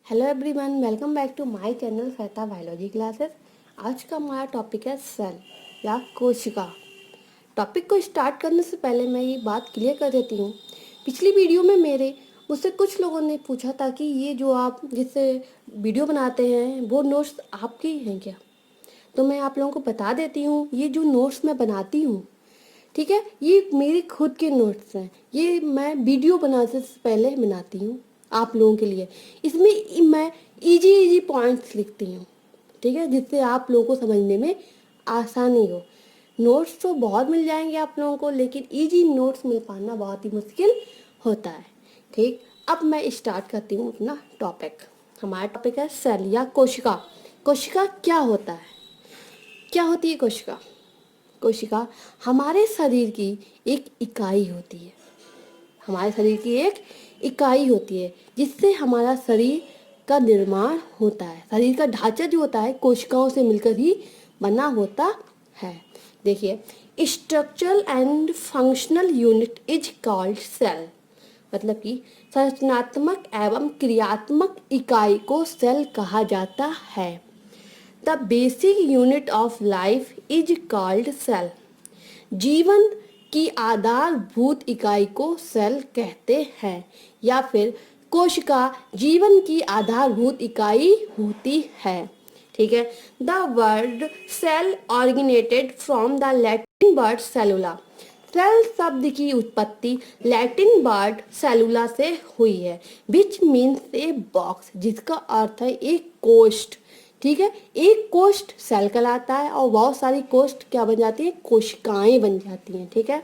Hello everyone, welcome back to my channel Shweta biology classes. आज का हमारा टॉपिक है सेल या कोशिका। टॉपिक को स्टार्ट करने से पहले मैं ये बात क्लियर कर देती हूँ। पिछली वीडियो में मुझसे कुछ लोगों ने पूछा था कि ये जो आप जिससे वीडियो बनाते हैं वो नोट्स आपके ही हैं क्या। तो मैं आप लोगों को बता देती हूँ, ये जो नोट्स मैं बनाती हूँ, ठीक है, ये मेरे खुद के नोट्स हैं। ये मैं वीडियो बनाने से पहले बनाती हूँ आप लोगों के लिए। इसमें मैं इजी पॉइंट्स लिखती हूँ, ठीक है, जिससे आप लोगों को समझने में आसानी हो। नोट्स तो बहुत मिल जाएंगे आप लोगों को, लेकिन इजी नोट्स मिल पाना बहुत ही मुश्किल होता है। ठीक, अब मैं स्टार्ट करती हूँ अपना टॉपिक। हमारा टॉपिक है सेल या कोशिका। कोशिका क्या होता है, क्या होती है कोशिका? कोशिका हमारे शरीर की एक इकाई होती है। हमारे शरीर की एक इकाई होती है जिससे हमारा शरीर का निर्माण होता है। शरीर का ढांचा जो होता है कोशिकाओं से मिलकर ही बना होता है। देखिए, structural and functional unit is called cell. मतलब कि संरचनात्मक एवं क्रियात्मक इकाई को सेल कहा जाता है। The basic unit of life is called cell. जीवन की आधारभूत इकाई को सेल कहते हैं, या फिर कोशिका जीवन की आधारभूत इकाई होती है। ठीक है। The word cell originated from the Latin word cellula. Cell शब्द की उत्पत्ति लैटिन वर्ड सेलुला से हुई है, विच मीन्स ए बॉक्स, जिसका अर्थ है एक कोष्ठ। ठीक है, एक कोष्ठ सेल कहलाता है और बहुत सारी कोष्ठ क्या बन जाती है, कोशिकाएं बन जाती हैं। ठीक है।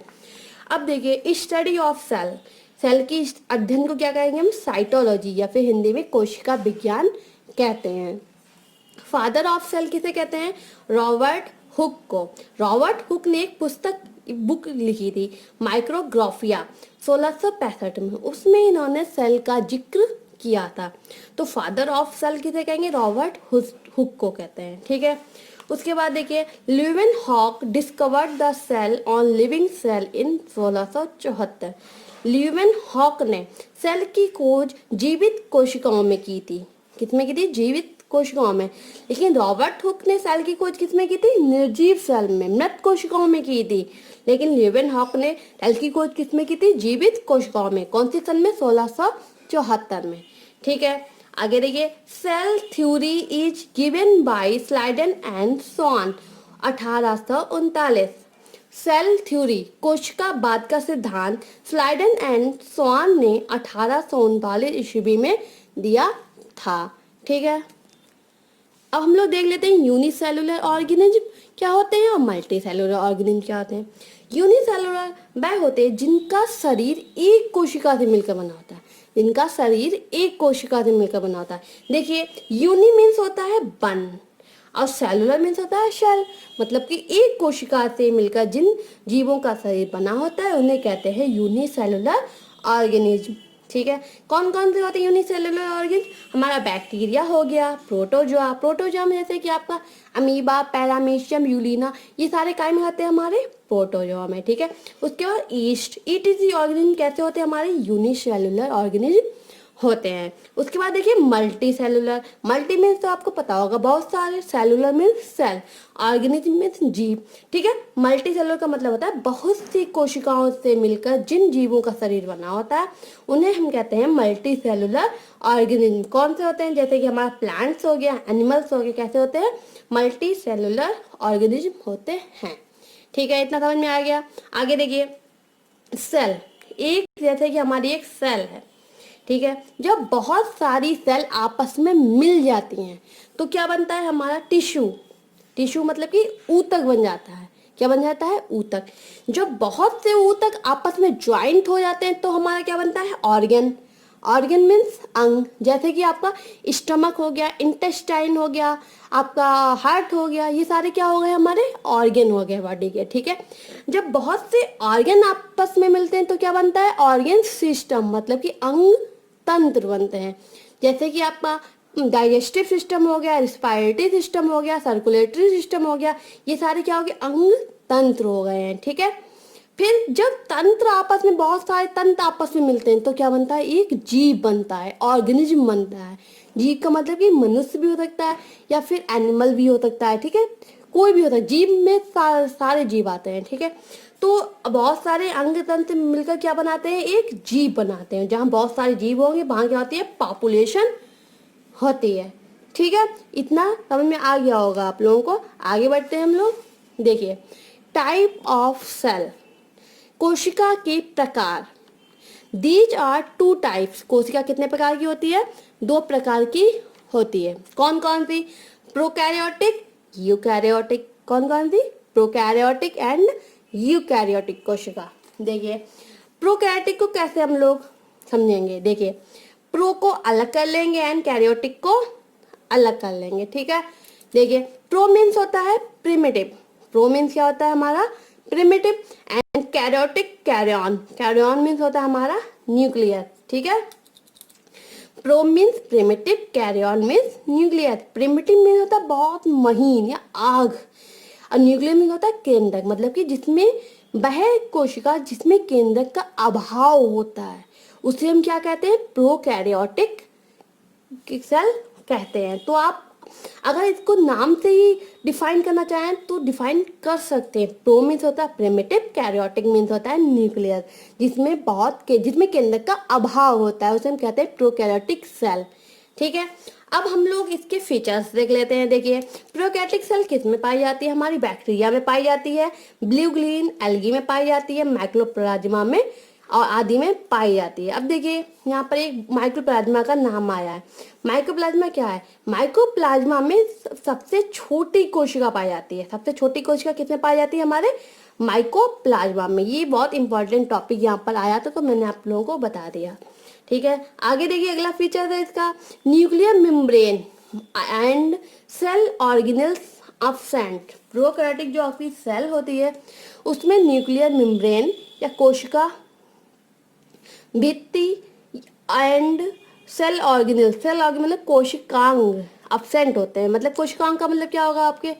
अब देखिए, स्टडी ऑफ सेल, सेल की अध्ययन को क्या कहेंगे हम, साइटोलॉजी, या फिर हिंदी में कोशिका विज्ञान कहते हैं। फादर ऑफ सेल किसे कहते हैं, रॉबर्ट हुक को। रॉबर्ट हुक ने एक बुक लिखी थी माइक्रोग्राफिया 1665 में। उसमें इन्होंने सेल का जिक्र किया था। तो फादर ऑफ सेल किसे कहेंगे, रॉबर्ट हुक को कहते हैं। ठीक है। उसके बाद देखिए, Leeuwenhoek discovered the cell on living cell in 1674। Leeuwenhoek ने सेल की खोज जीवित कोशिकाओं में की थी। किसमें की थी, जीवित कोशिकाओं में। लेकिन रॉबर्ट हुक ने सेल की खोज किसमें की थी, निर्जीव सेल में, मृत कोशिकाओं में की थी। लेकिन ल्यूवेन हॉक ने सेल की खोज किसमें की थी, जीवित कोशिकाओं में। कौन सी सन में, 1674 में। ठीक है। आगे देखिए, cell theory is given by Schleiden and Schwann 1839। Cell theory, कोशिकावाद का सिद्धांत, स्लाइडन एंड सॉन ने 1839 ईस्वी में दिया था। ठीक है। अब हम लोग देख लेते हैं यूनिसेलुलर ऑर्गेनिज्म क्या होते हैं और मल्टी सेलुलर ऑर्गेनिज्म क्या होते हैं। यूनिसेलुलर वह होते हैं जिनका शरीर एक कोशिका से मिलकर बना होता है। जिनका शरीर एक कोशिका से मिलकर बना होता है। देखिए, यूनि मीन्स होता है वन और सेलुलर मीन्स होता है शेल। मतलब कि एक कोशिका से मिलकर जिन जीवों का शरीर बना होता है उन्हें कहते हैं यूनिसेलुलर ऑर्गेनिज्म। ठीक है। कौन कौन से होते हैं यूनिसेलुलर ऑर्गेनिज्म, हमारा बैक्टीरिया हो गया, प्रोटोजोआ, प्रोटोजोआ में जैसे कि आपका अमीबा, पैरामीशियम, यूलिना, ये सारे काय में होते हैं हमारे प्रोटोजोआ में। ठीक है। उसके बाद ईस्ट, ईटीसी ऑर्गेनिज्म कैसे होते हैं, हमारे यूनिसेलुलर ऑर्गेनिज्म होते हैं। उसके बाद देखिए, मल्टी सेलुलर, मल्टी मीन्स तो आपको पता होगा बहुत सारे, cellular means cell, organism means जीव। ठीक है। मल्टी सेलुलर का मतलब होता है बहुत सी कोशिकाओं से मिलकर जिन जीवों का शरीर बना होता है उन्हें हम कहते हैं मल्टी सेलुलर ऑर्गेनिज्म। कौन से होते हैं, जैसे कि हमारा प्लांट्स हो गया, एनिमल्स हो गए, कैसे होते हैं, मल्टी सेलुलर ऑर्गेनिज्म होते हैं। ठीक है, इतना समझ में आ गया। आगे देखिए, सेल, एक जैसे कि हमारी एक सेल है, ठीक है, जब बहुत सारी सेल आपस में मिल जाती हैं तो क्या बनता है, हमारा टिश्यू। टिश्यू मतलब कि ऊतक बन जाता है। क्या बन जाता है, ऊतक। जब बहुत से ऊतक आपस में ज्वाइंट हो जाते हैं तो हमारा क्या बनता है, ऑर्गन। ऑर्गन मीन्स अंग, जैसे कि आपका स्टमक हो गया, इंटेस्टाइन हो गया, आपका हार्ट हो गया, ये सारे क्या हो गए, हमारे ऑर्गन हो गए बॉडी के। ठीक है। जब बहुत से ऑर्गन आपस में मिलते हैं तो क्या बनता है, ऑर्गन सिस्टम, मतलब कि अंग तंत्र बनते हैं। जैसे कि आपका डाइजेस्टिव सिस्टम हो गया, रिस्पायरेटरी सिस्टम हो गया, सर्कुलेटरी सिस्टम हो गया, ये सारे क्या हो गए, अंग तंत्र हो गए हैं। ठीक है। फिर जब तंत्र आपस में, बहुत सारे तंत्र आपस में मिलते हैं तो क्या बनता है, एक जीव बनता है, ऑर्गेनिज्म बनता है। जीव का मतलब कि मनुष्य भी हो सकता है या फिर एनिमल भी हो सकता है, ठीक है, कोई भी होता है। जीव में सारे जीव आते हैं, ठीक है। तो बहुत सारे अंग तंत्र मिलकर क्या बनाते हैं, एक जीव बनाते हैं। जहाँ बहुत सारे जीव होंगे वहाँ क्या होती है, पॉपुलेशन होती है, ठीक है। इतना समझ में आ गया होगा आप लोगों को। आगे बढ़ते हैं हम लोग। देखिए, टाइप ऑफ सेल, कोशिका के प्रकार। दीज आर टू टाइप्स, कोशिका कितने प्रकार की होती है, दो प्रकार की होती है। कौन कौन सी, प्रोकैरियोटिक, यूकैरियोटिक। कौन कौन सी, प्रोकैरियोटिक एंड यूकैरियोटिक कोशिका। देखिए, प्रोकैरियोटिक को कैसे हम लोग समझेंगे। देखिए, प्रो को अलग कर लेंगे एंड कैरियोटिक को अलग कर लेंगे, ठीक है। देखिए, प्रो मीन्स होता है प्रिमिटिव, प्रो मीन्स क्या होता है हमारा, primitive. And karyotic, karyon, karyon means होता है हमारा न्यूक्लियस, ठीक है। Pro means primitive, karyon means nucleus. Primitive means होता है बहुत महीन या आग, और न्यूक्लियस मीन्स होता है केंद्रक, मतलब कि जिसमें वह कोशिका जिसमें केंद्रक का अभाव होता है उसे हम क्या कहते हैं, प्रोकैरियोटिक सेल कहते हैं। तो आप अगर इसको नाम से ही डिफाइन करना चाहें तो डिफाइन कर सकते हैं। प्रो मीन्स होता है प्रिमिटिव, कैरियोटिक मीन्स होता है न्यूक्लियस, जिसमें केंद्रक का अभाव होता है उसे हम कहते हैं प्रोकैरियोटिक सेल, ठीक है। अब हम लोग इसके फीचर्स देख लेते हैं। देखिए, प्रोकैरियोटिक सेल किस में पाई जाती है, हमारी बैक्टीरिया में पाई जाती है, ब्लू ग्रीन एल्गी में पाई जाती है, माइक्रोप्लाज्मा में और आदि में पाई जाती है। अब देखिए, यहाँ पर एक माइक्रोप्लाज्मा का नाम आया है। माइक्रोप्लाज्मा क्या है, माइक्रोप्लाज्मा में सबसे छोटी कोशिका पाई जाती है। सबसे छोटी कोशिका किसमें पाई जाती है, हमारे माइक्रोप्लाज्मा में। ये बहुत इंपॉर्टेंट टॉपिक यहाँ पर आया था तो मैंने आप लोगों को बता दिया, ठीक है। आगे देखिए, अगला फीचर है इसका, nuclear membrane and cell organelles absent. Prokaryotic जो आपकी सेल होती है उसमें न्यूक्लियर मेम्ब्रेन या कोशिका भित्ति and cell organelle, cell organelle मतलब कोशिकांग अब्सेंट होते हैं। मतलब कोशिकांग का मतलब क्या होगा आपके,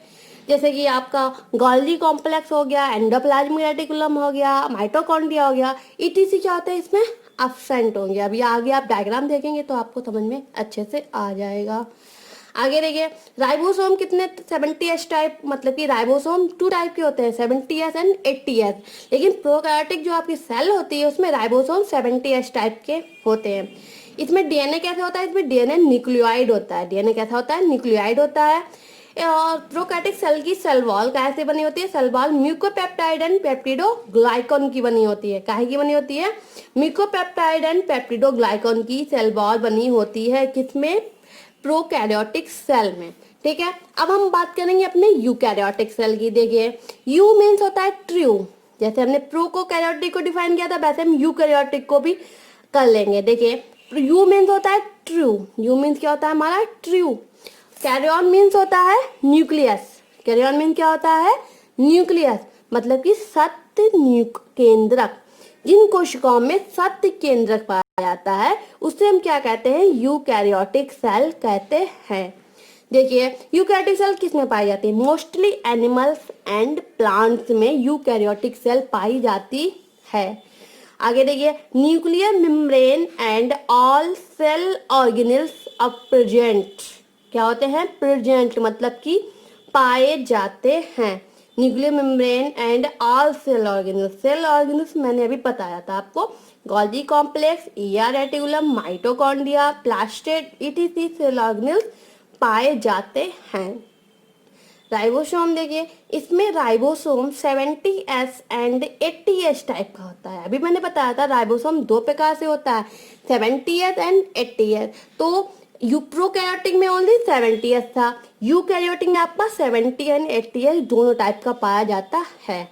जैसे कि आपका गोल्गी कॉम्प्लेक्स हो गया, एंडोप्लाज्मिक रेटिकुलम हो गया, माइटोकॉन्ड्रिया हो गया, ईटीसी क्या होता है इसमें अब्सेंट होंगे। अभी आगे आप डायग्राम देखेंगे तो आपको समझ में अच्छे से आ जाएगा। आगे देखिए, राइबोसोम कितने, 70S टाइप, मतलब कि राइबोसोम 2 टाइप के होते हैं, 70S एंड 80S। लेकिन प्रोकैरियोटिक जो आपकी सेल होती है उसमें राइबोसोम 70S टाइप के होते हैं। इसमें डीएनए कैसे होता है, इसमें डीएनए न्यूक्लियोइड होता है। डीएनए कैसा होता है, न्यूक्लियोइड होता है। और प्रोकैरियोटिक सेल की सेल वॉल कैसे बनी होती है, cell wall mucopeptide and peptidoglycan की बनी होती है। काहे की बनी होती है, म्यूकोपेप्टाइड एंड पेप्टिडोग्लाइकन की सेल वॉल बनी होती है, किसमें, प्रोकैरियोटिक सेल में, ठीक है। अब हम बात करेंगे अपने यूकैरियोटिक सेल की। देखिए, यू मीन्स होता है ट्रू, जैसे हमने प्रोकैरियोटिक को डिफाइन किया था वैसे हम यूकैरियोटिक को भी कर लेंगे। देखिए, यू मीन्स होता है ट्रू, यू मीन्स क्या होता है हमारा, ट्रू। कैरियन मीन्स होता है न्यूक्लियस, कैरियन मीन्स क्या होता है, न्यूक्लियस, मतलब कि सत्य केंद्रक। जिन कोशिकाओं में सत्य केंद्रक पाया जाता है उसे हम क्या कहते हैं, यूकैरियोटिक सेल कहते हैं। देखिए, यूकैरियोटिक सेल किस में पाई जाती है, मोस्टली एनिमल्स एंड प्लांट्स में यूकैरियोटिक सेल पाई जाती है। आगे देखिए, nuclear membrane and all cell organelles are present. क्या होते हैं, प्रेजेंट मतलब कि पाए जाते हैं। Nuclear membrane and all cell organelles, cell organelles मैंने अभी बताया था आपको, Golgi complex, ER reticulum, mitochondria, plastid etc cell organelles पाए जाते हैं। राइबोसोम देखिए, इसमें ribosome 70S and 80S type का होता है। अभी मैंने बताया था राइबोसोम दो प्रकार से होता है, 70S एंड 80S। तो यूप्रोकैरियोटिक में ओनली 70S था, यूकैरियोटिक में आपका 70 एंड 80S दोनों टाइप का पाया जाता है।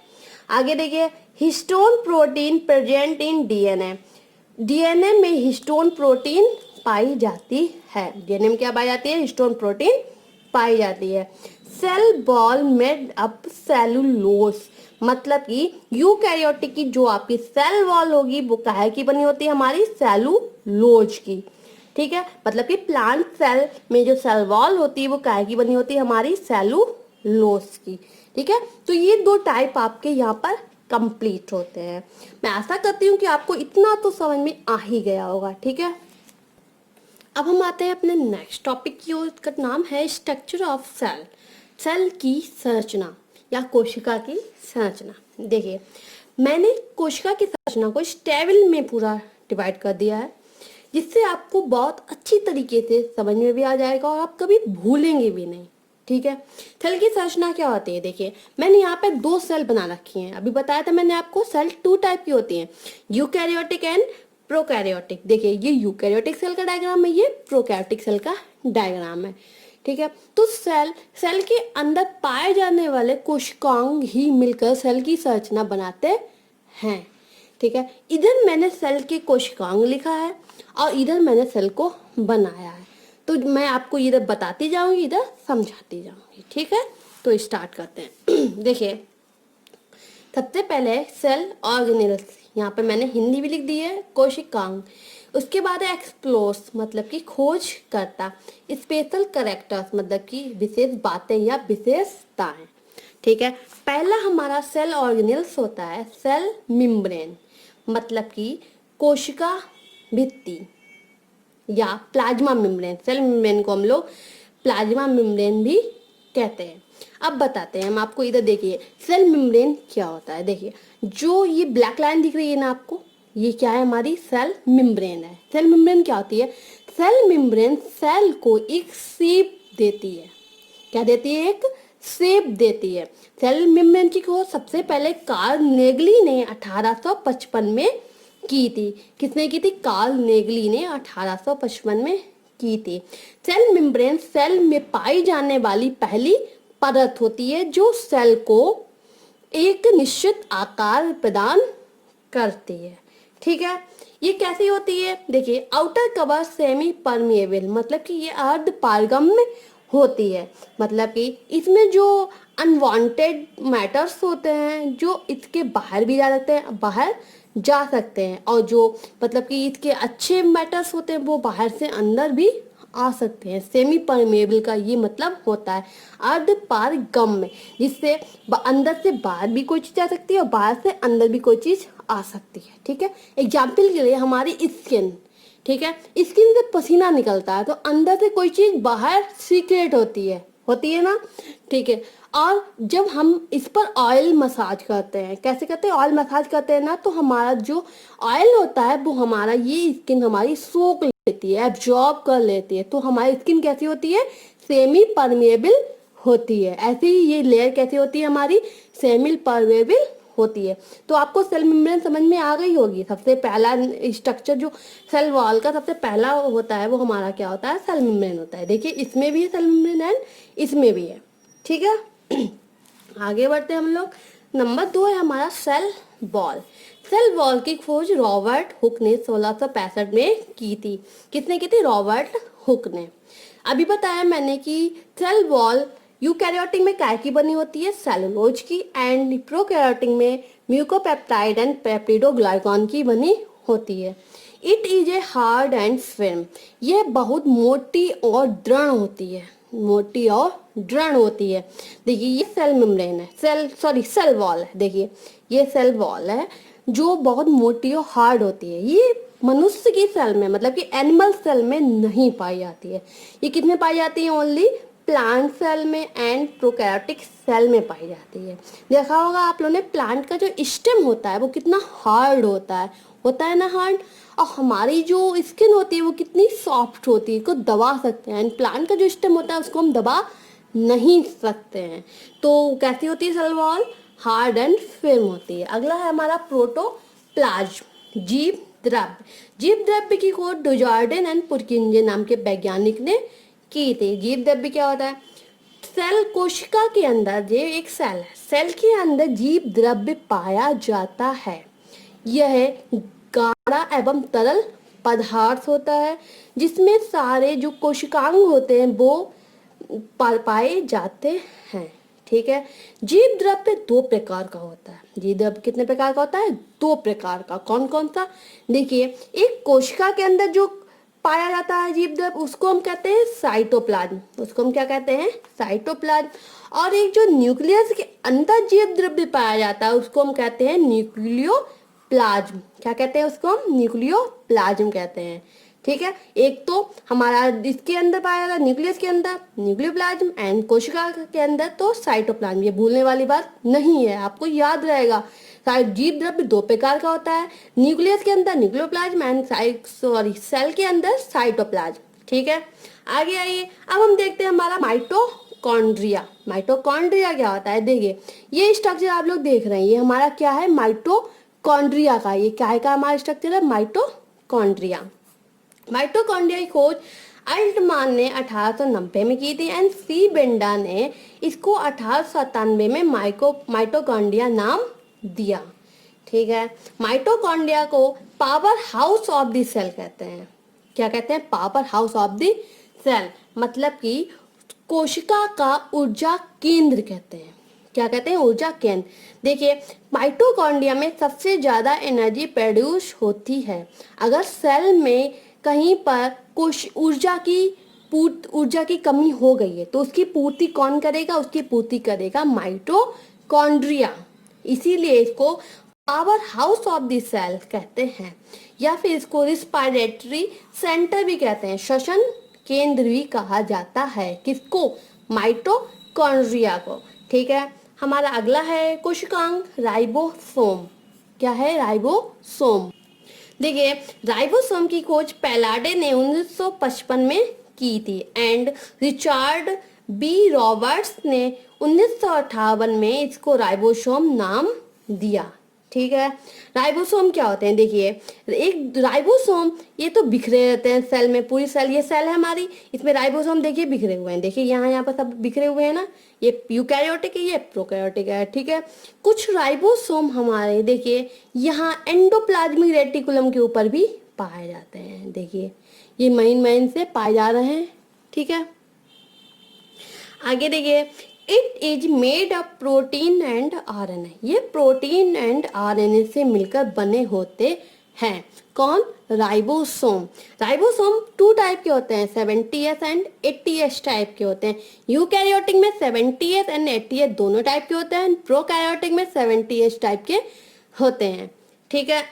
आगे देखिए, histone protein present in DNA, DNA में हिस्टोन प्रोटीन पाई जाती है। डीएनए में क्या पाई जाती है, हिस्टोन प्रोटीन पाई जाती है। Cell wall made up cellulose, मतलब कि यूकैरियोटिक की जो आपकी सेल वॉल होगी वो काहे की बनी होती है, हमारी सेलुलोज की, ठीक है। मतलब कि प्लांट सेल में जो सेल वॉल होती है वो काहे की बनी होती है, हमारी सेलुलोज की, ठीक है। तो ये दो टाइप आपके यहाँ पर कंप्लीट होते हैं। मैं आशा करती हूँ कि आपको इतना तो समझ में आ ही गया होगा, ठीक है। अब हम आते हैं अपने नेक्स्ट टॉपिक की ओर, उसका नाम है स्ट्रक्चर ऑफ सेल। सेल की संरचना या कोशिका की संरचना। देखिए, मैंने कोशिका की संरचना को इस टेबल में पूरा डिवाइड कर दिया है, जिससे आपको बहुत अच्छी तरीके से समझ में भी आ जाएगा और आप कभी भूलेंगे भी नहीं। ठीक है, सेल की संरचना क्या होती है? देखिए, मैंने यहाँ पे 2 सेल बना रखी हैं। अभी बताया था मैंने आपको, सेल 2 टाइप की होती हैं, यूकैरियोटिक एंड प्रोकैरियोटिक। देखिए, ये यूकैरियोटिक सेल का डायग्राम है, ये प्रोकैरियोटिक सेल का डायग्राम है। ठीक है, तो सेल के अंदर पाए जाने वाले कोशिकांग ही मिलकर सेल की संरचना बनाते हैं। ठीक है, इधर मैंने सेल के कोशिकांग लिखा है और इधर मैंने सेल को बनाया है, तो मैं आपको इधर बताती जाऊंगी, इधर समझाती जाऊंगी। ठीक है, तो स्टार्ट करते हैं। देखिए, सबसे पहले सेल ऑर्गेनेल्स, यहाँ पे मैंने हिंदी भी लिख दी है, कोशिकांग। उसके बाद है एक्सप्लोर्स, मतलब कि खोज करता। स्पेशल करेक्टर्स, मतलब कि विशेष बातें या विशेषताएं। ठीक है, पहला हमारा सेल ऑर्गेनेल्स होता है सेल मेम्ब्रेन, मतलब कि कोशिका भित्ति या प्लाज्मा मेम्ब्रेन। सेल मेम्ब्रेन को हम लोग प्लाज्मा मेम्ब्रेन भी कहते हैं। अब बताते हैं हम आपको, इधर देखिए सेल मेम्ब्रेन क्या होता है। देखिए, जो ये ब्लैक लाइन दिख रही है ना आपको, ये क्या है? हमारी सेल मेम्ब्रेन है। सेल मेम्ब्रेन क्या होती है? सेल मेम्ब्रेन सेल को एक शेप देती है। क्या देती है? एक शेप देती है। सेल मेम्ब्रेन की खोज सबसे पहले कार्ल नेगली ने 1855 में की थी। किसने की थी? कार्ल नेगली ने 1855 में की थी। सेल मेम्ब्रेन सेल में पाई जाने वाली पहली परत होती है जो सेल को एक निश्चित आकार प्रदान करती है। ठीक है, ये कैसी होती है? देखिए, आउटर कवर सेमी परमिएबल, मतलब कि ये अर्ध पारगम्य होती है। मतलब कि इसमें जो अनवांटेड मैटर्स होते हैं जो इसके बाहर भी जा सकते हैं, बाहर जा सकते हैं, और जो मतलब कि इसके अच्छे मैटर्स होते हैं वो बाहर से अंदर भी आ सकते हैं। सेमी परमेबल का ये मतलब होता है अर्ध पारगम्य, जिससे अंदर से बाहर भी कोई चीज आ सकती है और बाहर से अंदर भी कोई चीज आ सकती है। ठीक है, एग्जाम्पल के लिए हमारी स्किन, ठीक है, स्किन से पसीना निकलता है तो अंदर से कोई चीज बाहर सीक्रेट होती है ना। ठीक है, और जब हम इस पर ऑयल मसाज करते हैं, कैसे करते हैं? ऑयल मसाज करते हैं ना, तो हमारा जो ऑयल होता है वो हमारा ये स्किन हमारी सोख लेती है, एब्जॉर्ब कर लेती है, तो हमारी स्किन कैसी होती है? सेमी परमेबल होती है। ऐसे ही ये लेयर कैसी होती है? हमारी सेमी परमेबल होती है। तो आपको सेल मेम्ब्रेन समझ में आ गई होगी। सबसे पहला स्ट्रक्चर जो सेल वॉल का सबसे पहला होता है वो हमारा क्या होता है? सेल मेम्ब्रेन होता है। देखिए, इसमें भी है सेल मेम्ब्रेन एंड इसमें भी है। ठीक है, आगे बढ़ते हैं हम लोग। नंबर 2 है हमारा सेल वॉल। सेल वॉल की खोज रॉबर्ट हुक ने 1665 में की थी। किसने की थी? रॉबर्ट हुक ने। अभी बताया मैंने कि सेल वॉल यूकैरियोटिक में काय की बनी होती है? सेलुलोज की, एंड प्रोकैरियोटिक में म्यूकोपेप्टाइड एंड पेप्टिडोग्लाइकॉन की बनी होती है। It is a hard and film, यह बहुत मोटी और दृढ़ होती है, मोटी और दृढ़ होती है। देखिए, ये सेल मेम्ब्रेन है, सेल वॉल है। देखिए, ये सेल वॉल है जो बहुत मोटी और हार्ड होती है। ये मनुष्य की सेल में, मतलब कि एनिमल सेल में नहीं पाई जाती है। ये कितने पाई जाती है? ओनली प्लांट सेल में एंड प्रोकैरियोटिक सेल में पाई जाती है। देखा होगा आप लोगों ने, प्लांट का जो स्टेम होता है वो कितना हार्ड होता है ना हार्ड, और हमारी जो स्किन होती है वो कितनी सॉफ्ट होती है, इसको दबा सकते हैं। एंड प्लांट का जो स्टेम होता है उसको हम दबा नहीं सकते हैं। तो कैसी होती है सेल वॉल? हार्ड एंड फिर्म होती है। अगला है हमारा प्रोटोप्लाज्म, जीव द्रव्य की खोज डुजार्डिन एंड पुरकिंजे नाम के वैज्ञानिक ने की थी। जीव द्रव्य क्या होता है? सेल कोशिका के अंदर, जो एक सेल है, सेल के अंदर जीव द्रव्य पाया जाता है। यह गाढ़ा एवं तरल पदार्थ होता है जिसमें सारे जो कोशिकांग होते हैं वो पाए जाते हैं। ठीक है, जीव द्रव्य 2 प्रकार का होता है। जीव द्रव्य कितने प्रकार का होता है? 2 प्रकार का। कौन कौन सा? देखिए, एक कोशिका के अंदर जो पाया जाता है जीव द्रव्य उसको हम कहते हैं साइटोप्लाज्म, उसको हम क्या कहते हैं? साइटोप्लाज्म। और एक जो न्यूक्लियस के अंदर जीव द्रव्य पाया जाता है उसको हम कहते हैं न्यूक्लियोप्लाज्म। क्या कहते हैं उसको? हम न्यूक्लियोप्लाज्म कहते हैं। ठीक है, एक तो हमारा इसके अंदर पाया जाता है न्यूक्लियस के अंदर न्यूक्लियोप्लाज्म एंड कोशिका के अंदर तो साइटोप्लाज्म। ये भूलने वाली बात नहीं है, आपको याद रहेगा। जीव द्रव्य दो प्रकार का होता है, न्यूक्लियस के अंदर न्यूक्लियोप्लाज्म एंड सेल के अंदर साइटोप्लाज्म। ठीक है, आगे आइए, अब हम देखते हैं हमारा माइटोकॉन्ड्रिया। माइटोकॉन्ड्रिया क्या होता है, देखिए ये स्ट्रक्चर आप लोग देख रहे हैं, ये हमारा क्या है, माइटोकॉन्ड्रिया का। ये क्या है का हमारा स्ट्रक्चर है, माइटोकॉन्ड्रिया। माइटोकॉन्ड्रिया की खोज अल्टमान ने 1890 में की थी एंड सी बेंडा ने इसको 1897 में माइटोकॉन्ड्रिया नाम दिया। ठीक है, माइटोकॉन्ड्रिया को power house of the cell कहते हैं। क्या कहते हैं, power house of the cell, मतलब कि कोशिका का ऊर्जा केंद्र कहते हैं। क्या कहते हैं, ऊर्जा केंद्र। देखिए माइटोकॉन्ड्रिया में सबसे ज्यादा एनर्जी प्रोड्यूस होती है। अगर सेल में कहीं पर कुछ ऊर्जा की कमी हो गई है तो उसकी पूर्ति कौन करेगा, उसकी पूर्ति करेगा माइटोकॉन्ड्रिया। इसीलिए इसको power house of the cell कहते हैं, या फिर इसको रिस्पायरेटरी सेंटर भी कहते हैं, श्वसन केंद्र भी कहा जाता है। किसको, माइटोकॉन्ड्रिया को। ठीक है, हमारा अगला है कोशिकांग, राइबोसोम। क्या है, राइबोसोम। देखिए राइबोसोम की खोज पैलाडे ने 1955 में की थी एंड रिचार्ड बी रॉबर्ट्स ने 1958 में इसको राइबोसोम नाम दिया। ठीक है, राइबोसोम क्या होते हैं, देखिए एक राइबोसोम ये तो बिखरे रहते हैं सेल में, पूरी सेल, ये सेल है हमारी, इसमें राइबोसोम देखिए बिखरे हुए हैं, देखिए यहाँ पर सब बिखरे हुए हैं ना, ये यूकैरियोटिक है, ये प्रोकैरियोटिक है। ठीक है, कुछ राइबोसोम हमारे देखिए यहाँ एंडोप्लाज्मिक रेटिकुलम के ऊपर भी पाए जाते हैं, देखिए ये महीन से पाए जा रहे हैं। ठीक है, आगे देखिए it is made of protein and RNA. ये प्रोटीन एंड आरएनए से मिलकर बने होते हैं। कौन, राइबोसोम। राइबोसोम टू टाइप के होते हैं, 70S एंड 80S टाइप के होते हैं। यूकैरियोटिक में 70S एंड 80S दोनों टाइप के होते हैं, प्रोकैरियोटिक में 70S टाइप के होते हैं। ठीक है,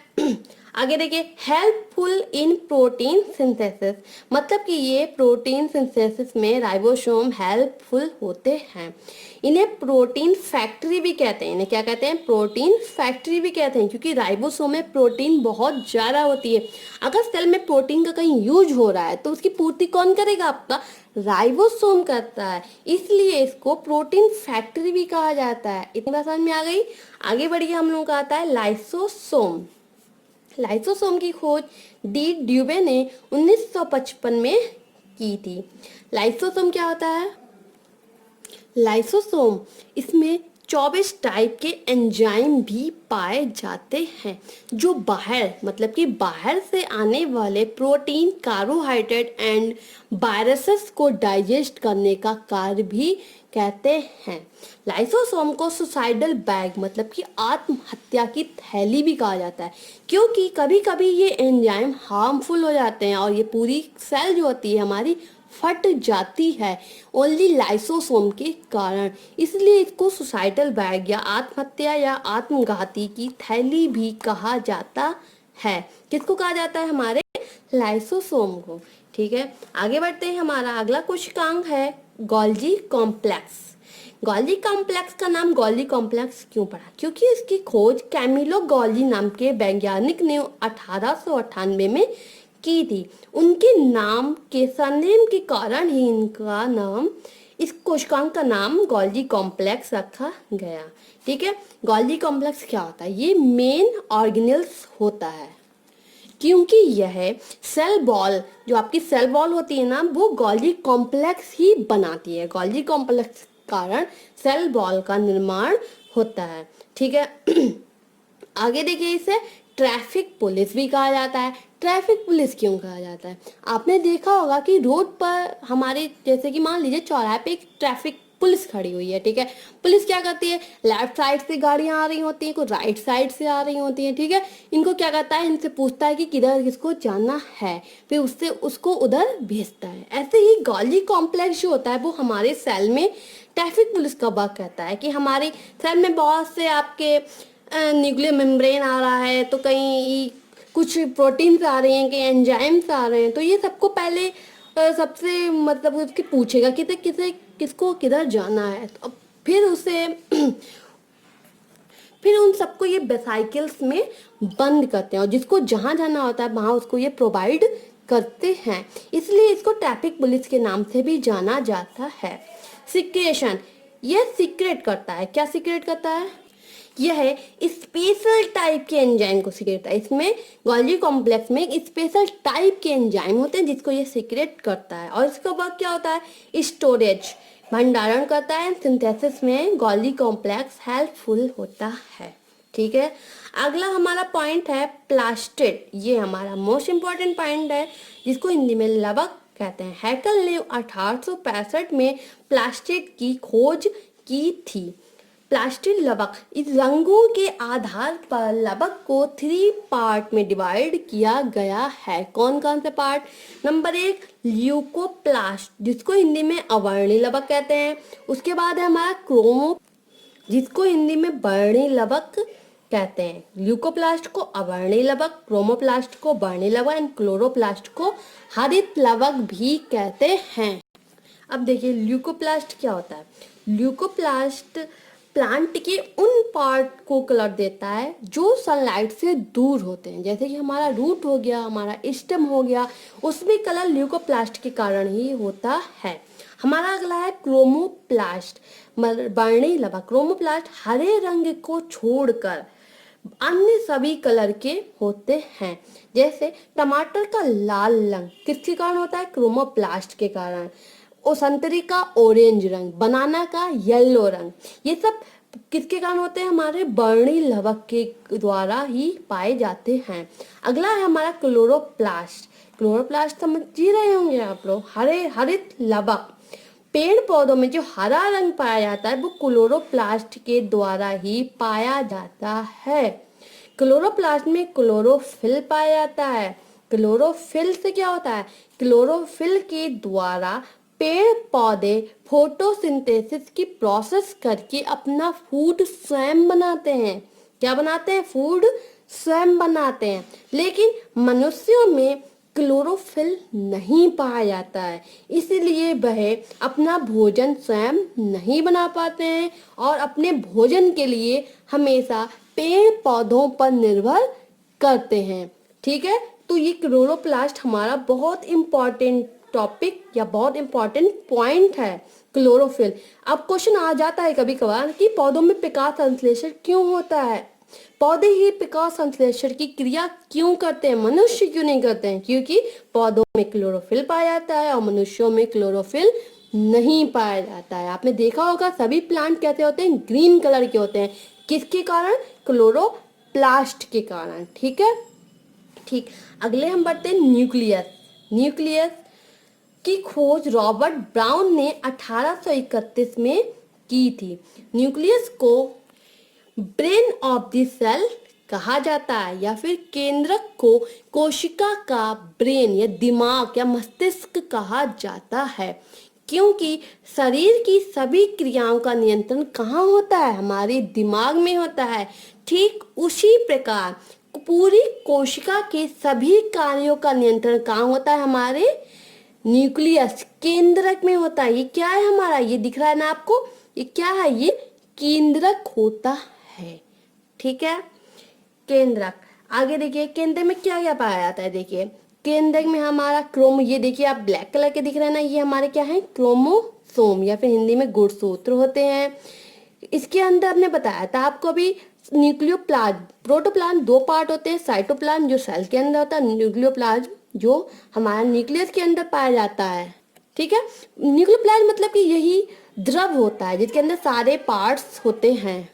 आगे देखिए हेल्पफुल इन प्रोटीन सिंथेसिस, मतलब कि ये प्रोटीन सिंथेसिस में राइबोसोम हेल्पफुल होते हैं। इन्हें प्रोटीन फैक्ट्री भी कहते हैं, इन्हें क्या कहते हैं, प्रोटीन फैक्ट्री भी कहते हैं, क्योंकि राइबोसोम में प्रोटीन बहुत ज़्यादा होती है। अगर सेल में प्रोटीन का कहीं यूज हो रहा है तो उसकी पूर्ति कौन करेगा, आपका राइबोसोम करता है, इसलिए इसको प्रोटीन फैक्ट्री भी कहा जाता है। इतनी बात समझ में आ गई। आगे बढ़िए, हम लोग का आता है लाइसोसोम। लाइसोसोम की खोज डी ड्यूबे ने 1955 में की थी। लाइसोसोम क्या होता है, लाइसोसोम इसमें 24 टाइप के एंजाइम भी पाए जाते हैं जो बाहर, मतलब कि बाहर से आने वाले प्रोटीन, कार्बोहाइड्रेट एंड वायरसेस को डाइजेस्ट करने का कार्य भी कहते हैं। लाइसोसोम को सुसाइडल बैग, मतलब कि आत्महत्या की थैली भी कहा जाता है, क्योंकि कभी कभी ये एंजाइम हार्मफुल हो जाते हैं और ये पूरी सेल जो होती है हमारी फट जाती है ओनली लाइसोसोम के कारण, इसलिए इसको सुसाइडल बैग या आत्महत्या या आत्मघाती की थैली भी कहा जाता है। किसको कहा जाता है, हमारे लाइसोसोम को। ठीक है, आगे बढ़ते हैं। हमारा अगला कोशिकांग है गोल्जी कॉम्प्लेक्स। गोल्जी कॉम्प्लेक्स का नाम गोल्जी कॉम्प्लेक्स क्यों पड़ा, क्योंकि इसकी खोज कैमिलो गोल्जी नाम के वैज्ञानिक ने 1898 में की थी। उनके नाम के सरनेम के कारण ही इनका नाम, इस कोशिकांग का नाम गोल्जी कॉम्प्लेक्स रखा गया। ठीक है, गोल्जी कॉम्प्लेक्स क्या होता है, ये मेन ऑर्गेनेल्स होता है, क्योंकि यह सेल बॉल, जो आपकी सेल बॉल होती है ना, वो गोल्जी कॉम्प्लेक्स ही बनाती है। गोल्जी कॉम्प्लेक्स के कारण सेल बॉल का निर्माण होता है। ठीक है, आगे देखिए, इसे ट्रैफिक पुलिस भी कहा जाता है। ट्रैफिक पुलिस क्यों कहा जाता है, आपने देखा होगा कि रोड पर हमारे, जैसे कि मान लीजिए चौराहे पे एक ट्रैफिक पुलिस खड़ी हुई है। ठीक है, पुलिस क्या करती है, लेफ्ट साइड से गाड़ियां आ रही होती हैं, कोई राइट साइड से आ रही होती हैं। ठीक है, इनको क्या करता है, इनसे पूछता है कि किधर किसको जाना है, फिर उससे उसको उधर भेजता है। ऐसे ही गोल्जी कॉम्प्लेक्स जो होता है वो हमारे सेल में ट्रैफिक पुलिस का वर्क करता है, कि हमारे सेल में बहुत से आपके न्यूक्लियर मेम्ब्रेन आ रहा है, तो कहीं कुछ प्रोटीन्स आ रहे हैं, कि एंजाइम्स आ रहे हैं, तो ये सबको पहले सबसे मतलब उसके पूछेगा कि किसे किसको किधर जाना है। तो फिर उसे फिर उन सबको ये वेसाइकल्स में बंद करते हैं, और जिसको जहाँ जाना होता है वहाँ उसको ये प्रोवाइड करते हैं। इसलिए इसको ट्रैफिक पुलिस के नाम से भी जाना जाता है। सिक्रेशन, ये सीक्रेट करता है। क्या सीक्रेट करता है? यह स्पेशल टाइप के एंजाइम को सीक्रेट करता है। इसमें गोल्गी कॉम्प्लेक्स में एक स्पेशल टाइप के एंजाइम होते हैं जिसको ये सीक्रेट करता है। और इसका वर्क क्या होता है? स्टोरेज, भंडारण करता है। सिंथेसिस में गोल्गी कॉम्प्लेक्स हेल्पफुल होता है। ठीक है, अगला हमारा पॉइंट है प्लास्टिड। ये हमारा मोस्ट इंपॉर्टेंट पॉइंट है, जिसको हिंदी में लवक कहते हैं। हैकल ने 1865 में प्लास्टिड की खोज की थी। प्लास्टिड लवक, इस रंगों के आधार पर लवक को 3 पार्ट में डिवाइड किया गया है। कौन कौन से पार्ट? नंबर 1 ल्यूकोप्लास्ट, जिसको हिंदी में अवर्णी लवक कहते हैं। उसके बाद है हमारा क्रोमो, जिसको हिंदी में वर्णी लवक कहते हैं। ल्यूकोप्लास्ट को अवर्णी लवक, क्रोमोप्लास्ट को वर्णी लवक एंड क्लोरोप्लास्ट को हरित लवक भी कहते हैं। अब देखिए ल्यूकोप्लास्ट क्या होता है। ल्यूकोप्लास्ट प्लांट के उन पार्ट को कलर देता है जो सनलाइट से दूर होते हैं, जैसे कि हमारा रूट हो गया, हमारा स्टेम हो गया, उसमें कलर ल्यूकोप्लास्ट के कारण ही होता है। हमारा अगला है क्रोमोप्लास्ट, वर्णी लवक। क्रोमोप्लास्ट हरे रंग को छोड़कर अन्य सभी कलर के होते हैं। जैसे टमाटर का लाल रंग किसके कारण होता है? क्रोमोप्लास्ट के कारण। और संतरी का ऑरेंज रंग, बनाना का येलो रंग, ये सब किसके कारण होते हैं? हमारे वर्णी लवक के द्वारा ही पाए जाते हैं। अगला है हमारा क्लोरोप्लास्ट। क्लोरोप्लास्ट समझ ही रहे होंगे आप लोग, हरित लवक। पेड़ पौधों में जो हरा रंग पाया जाता है वो क्लोरोप्लास्ट के द्वारा ही पाया जाता है। क्लोरोप्लास्ट में क्लोरोफिल पाया जाता है। क्लोरोफिल से क्या होता है? क्लोरोफिल के द्वारा पेड़ पौधे फोटोसिंथेसिस की प्रोसेस करके अपना फूड स्वयं बनाते हैं। क्या बनाते हैं? फूड स्वयं बनाते हैं। लेकिन मनुष्यों में क्लोरोफिल नहीं पाया जाता है, इसलिए वह अपना भोजन स्वयं नहीं बना पाते हैं और अपने भोजन के लिए हमेशा पेड़ पौधों पर निर्भर करते हैं। ठीक है, तो ये क्लोरोप्लास्ट हमारा बहुत इंपॉर्टेंट टॉपिक या बहुत इंपॉर्टेंट पॉइंट है, क्लोरोफिल। अब क्वेश्चन आ जाता है कभी कभार कि पौधों में प्रकाश संश्लेषण क्यों होता है? पौधे ही प्रकाश संश्लेषण की क्रिया क्यों करते हैं, मनुष्य क्यों नहीं करते हैं? क्योंकि पौधों में क्लोरोफिल पाया जाता है और मनुष्यों में क्लोरोफिल नहीं पाया जाता है। आपने देखा होगा सभी प्लांट कैसे होते हैं? ग्रीन कलर के होते हैं। किसके कारण? क्लोरोप्लास्ट के कारण। ठीक है, ठीक। अगले हम बढ़ते हैं न्यूक्लियस। न्यूक्लियस की खोज रॉबर्ट ब्राउन ने 1831 में की थी। न्यूक्लियस को ब्रेन ऑफ द सेल कहा जाता है, या फिर केंद्रक को कोशिका का ब्रेन या दिमाग या मस्तिष्क कहा जाता है, क्योंकि शरीर की सभी क्रियाओं का नियंत्रण कहाँ होता है? हमारे दिमाग में होता है। ठीक उसी प्रकार पूरी कोशिका के सभी कार्यों का नियंत्रण कहाँ होता है? हमारे न्यूक्लियस, केंद्रक में होता है। ये क्या है हमारा? ये दिख रहा है ना आपको? ये क्या है? ये केंद्रक होता है। ठीक है, केंद्रक। आगे देखिए केंद्र में क्या क्या पाया जाता है। देखिए केंद्रक में हमारा क्रोमो, ये देखिए आप ब्लैक कलर के दिख रहे हैं ना, ये हमारे क्या है? क्रोमोसोम, या फिर हिंदी में गुणसूत्र होते हैं। इसके अंदर हमने बताया था आपको अभी, न्यूक्लियोप्लाज्म, प्रोटोप्लाज्म 2 पार्ट होते हैं। साइटोप्लाज्म जो सेल के अंदर होता है, न्यूक्लियोप्लाज्म जो हमारा न्यूक्लियस के अंदर पाया जाता है। ठीक है, न्यूक्लियोप्लाज्म मतलब कि यही द्रव होता है जिसके अंदर सारे पार्ट्स होते हैं।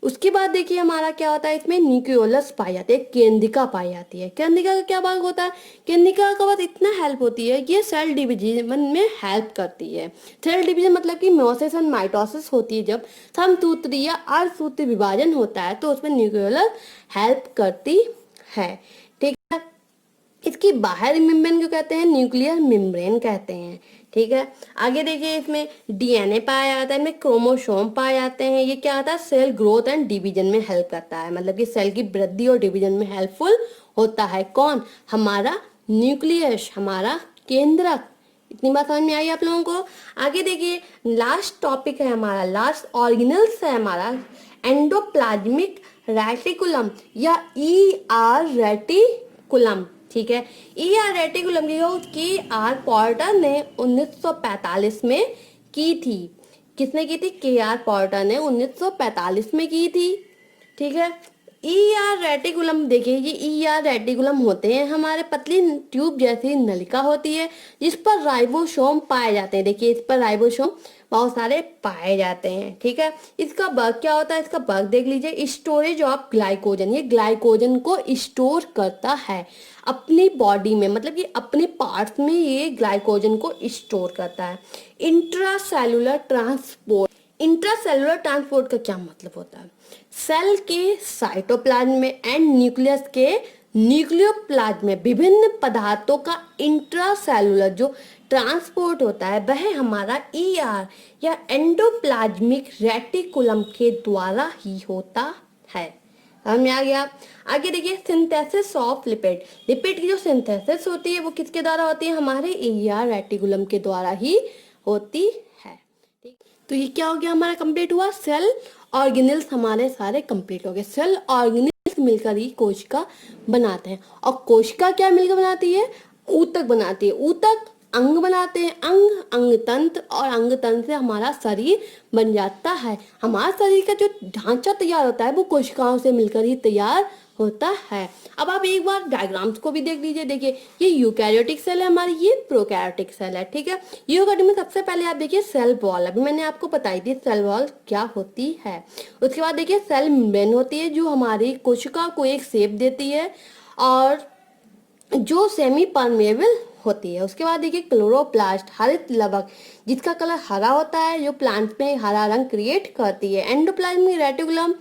उसके बाद देखिए हमारा क्या होता है, इसमें न्यूक्लियोलस पाई जाती है, केंद्रिका पाई जाती है। केंद्रिका का क्या भाग होता है? केंद्रिका का बस इतना हेल्प होती है, ये सेल डिवीजन में हेल्प करती है। सेल डिवीजन मतलब कि मियोसिस एंड माइटोसिस होती है, जब समसूत्री या अर्धसूत्री विभाजन होता है तो उसमें न्यूक्लियोलस हेल्प करती है। ठीक है, इसकी बाहरी मेम्ब्रेन को कहते हैं न्यूक्लियर मेम्ब्रेन कहते हैं। ठीक है, आगे देखिए इसमें डीएनए पाया जाता है, इनमें क्रोमोसोम पाए जाते हैं। ये क्या होता है? सेल ग्रोथ एंड डिवीजन में हेल्प करता है, मतलब कि सेल की वृद्धि और डिवीजन में हेल्पफुल होता है। कौन? हमारा न्यूक्लियस, हमारा केंद्रक। इतनी बात समझ में आई आप लोगों को? आगे देखिए, लास्ट टॉपिक है हमारा, लास्ट ऑर्गेनल्स है हमारा एंडोप्लाज्मिक रेटिकुलम या ER रेटिकुलम। ठीक है, ER रेटिकुलम की खोज KR पोर्टर ने 1945 में की थी। किसने की थी? KR पोर्टर ने 1945 में की थी। ठीक है, ER रेटिकुलम देखिए, ये ER रेटिकुलम होते हैं हमारे पतली ट्यूब जैसी नलिका होती है जिस पर राइबोसोम पाए जाते हैं। देखिए, इस पर राइबोसोम बहुत सारे पाए जाते हैं। ठीक है, इसका वर्क क्या होता है? इसका वर्क देख लीजिए, स्टोरेज ऑफ ग्लाइकोजन। ये ग्लाइकोजन को स्टोर करता है अपनी बॉडी में, मतलब कि अपने पार्ट्स में ये ग्लाइकोजन को स्टोर करता है। इंट्रासेलुलर ट्रांसपोर्ट, इंट्रासेलुलर ट्रांसपोर्ट का क्या मतलब होता है? सेल के साइटोप्लाज्म में एंड न्यूक्लियस के न्यूक्लियोप्लाज्म में विभिन्न पदार्थों का इंट्रासेलुलर जो ट्रांसपोर्ट होता है वह हमारा ER या एंडोप्लाज्मिक रेटिकुलम के द्वारा ही होता है। समझ में आ गया? आगे देखिए, सिंथेसिस ऑफ लिपिड। लिपिड की जो सिंथेसिस होती है वो किसके द्वारा होती है? हमारे ER रेटिकुलम के द्वारा ही होती है। ठीक, तो ये क्या हो गया? हमारा कंप्लीट हुआ। सेल ऑर्गेनल्स हमारे सारे कंप्लीट हो गए। सेल ऑर्गेनल्स मिलकर ही कोशिका बनाते हैं। और कोशिका क्या मिलकर बनाती है? ऊतक बनाती है। ऊतक अंग बनाते हैं। अंग अंग तंत्र, और अंग तंत्र से हमारा शरीर बन जाता है। हमारा शरीर का जो ढांचा तैयार होता है वो कोशिकाओं से मिलकर ही तैयार होता है। अब आप एक बार डायग्राम्स को भी देख लीजिए। देखिए, ये यूकैरियोटिक सेल है हमारी, ये प्रोकैरियोटिक सेल है। ठीक है, यूकैरियोटिक में सबसे पहले आप देखिए सेल वॉल। अभी मैंने आपको बताई थी सेल वॉल क्या होती है। उसके बाद देखिए सेल मेम्ब्रेन होती है जो हमारी कोशिका को एक शेप देती है और जो सेमी परमेबल होती है। उसके बाद देखिए क्लोरोप्लास्ट, हरित लवक जिसका कलर हरा होता है, जो प्लांट में हरा रंग क्रिएट करती है। एंडोप्लाज्मिक रेटिकुलम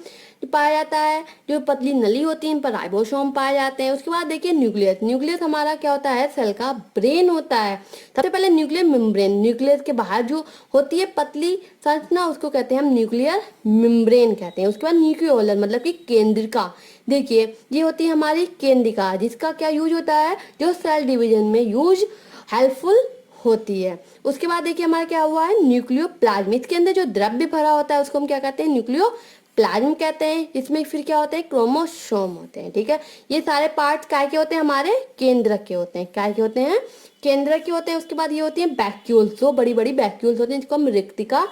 पाया जाता है, जो पतली नली होती है इन पर राइबोसोम पाए जाते हैं। उसके बाद देखिए न्यूक्लियस। न्यूक्लियस हमारा क्या होता है? सेल का ब्रेन होता है। सबसे पहले न्यूक्लियर मेम्ब्रेन, न्यूक्लियस के बाहर जो होती है पतली संरचना उसको कहते हैं हम न्यूक्लियर मेम्ब्रेन कहते हैं। उसके बाद न्यूक्लियोलर मतलब कि केंद्रिका। देखिए, ये होती है हमारी केंद्रिका जिसका क्या यूज होता है? जो सेल डिवीजन में यूज हेल्पफुल होती है। उसके बाद देखिए हमारा क्या हुआ है? न्यूक्लियोप्लाज्म। इसके अंदर जो द्रव्य भरा होता है उसको हम क्या कहते हैं? न्यूक्लियोप्लाज्म कहते हैं। इसमें फिर क्या होते हैं? क्रोमोसोम होते हैं। ठीक है, ये सारे पार्ट्स काय के होते हैं? हमारे केंद्रक के होते हैं। काय के होते हैं? केंद्रक के होते हैं। उसके बाद ये होती है वैक्यूल्स, जो बड़ी बड़ी वैक्यूल्स होती हैं जिसको हम रिक्तिका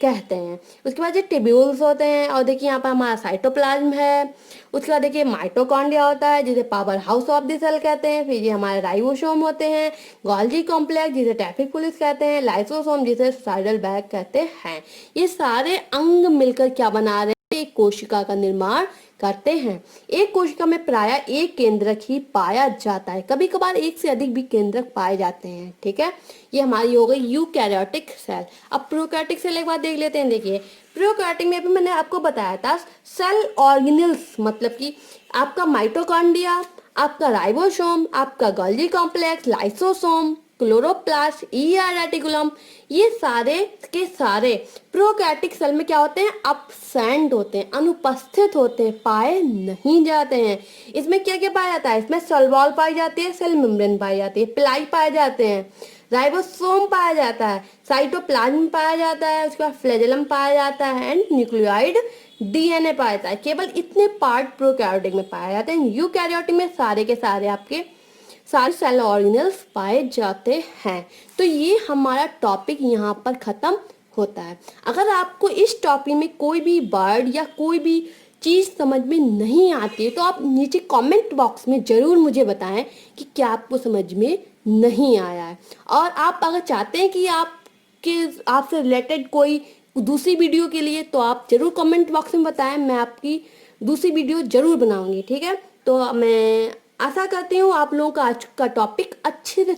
कहते हैं। उसके बाद ये टिब्यूल्स होते हैं। और देखिए यहाँ पर हमारा साइटोप्लाज्म है। उसके बाद देखिए माइटोकॉन्ड्रिया होता है जिसे power house of the cell कहते हैं। फिर ये हमारे राइबोसोम होते हैं, गोल्गी कॉम्प्लेक्स जिसे टैफिक पुलिस कहते हैं, लाइसोसोम जिसे साइडल बैग कहते हैं। ये सारे अंग मिलकर क्या बना रहे हैं? एक कोशिका का निर्माण करते हैं। एक कोशिका में प्रायः एक केंद्रक ही पाया जाता है, कभी कभार एक से अधिक भी केंद्रक पाए जाते हैं। ठीक है, ये हमारी हो गई यूकैरियोटिक सेल। अब प्रोकैरियोटिक सेल एक बार देख लेते हैं। देखिए, प्रोकैरियोटिक में भी मैंने आपको बताया था सेल ऑर्गेनल्स मतलब कि आपका माइटोकॉन्ड्रिया, आपका राइबोसोम, आपका Golgi complex, lysosome, chloroplast, ER reticulum, ये सारे के सारे प्रोकैरियोटिक सेल में क्या होते हैं? अब्सेंट होते हैं, अनुपस्थित होते हैं, पाए नहीं जाते हैं। इसमें क्या क्या पाया जाता है? इसमें सेल वॉल पाई जाती है, सेल मेम्ब्रेन पाई जाती है, पिलाई पाए जाते हैं, राइबोसोम पाया जाता है, साइटोप्लाज्म पाया जाता है, उसके बाद फ्लैजेलम पाया जाता है एंड न्यूक्लियोइड DNA पाया जाता है। केवल इतने पार्ट प्रोकैरियोटिक में पाए जाते हैं। यूकैरियोटिक में सारे के सारे आपके सारे सेल ऑर्गेनल्स पाए जाते हैं। तो ये हमारा टॉपिक यहाँ पर खत्म होता है। अगर आपको इस टॉपिक में कोई भी वर्ड या कोई भी चीज़ समझ में नहीं आती है तो आप नीचे कमेंट बॉक्स में ज़रूर मुझे बताएं कि क्या आपको समझ में नहीं आया है। और आप अगर चाहते हैं कि आपसे रिलेटेड कोई दूसरी वीडियो के लिए तो आप ज़रूर कमेंट बॉक्स में बताएं, मैं आपकी दूसरी वीडियो ज़रूर बनाऊंगी। ठीक है, तो मैं आशा करती हूँ आप लोगों का आज का टॉपिक अच्छे से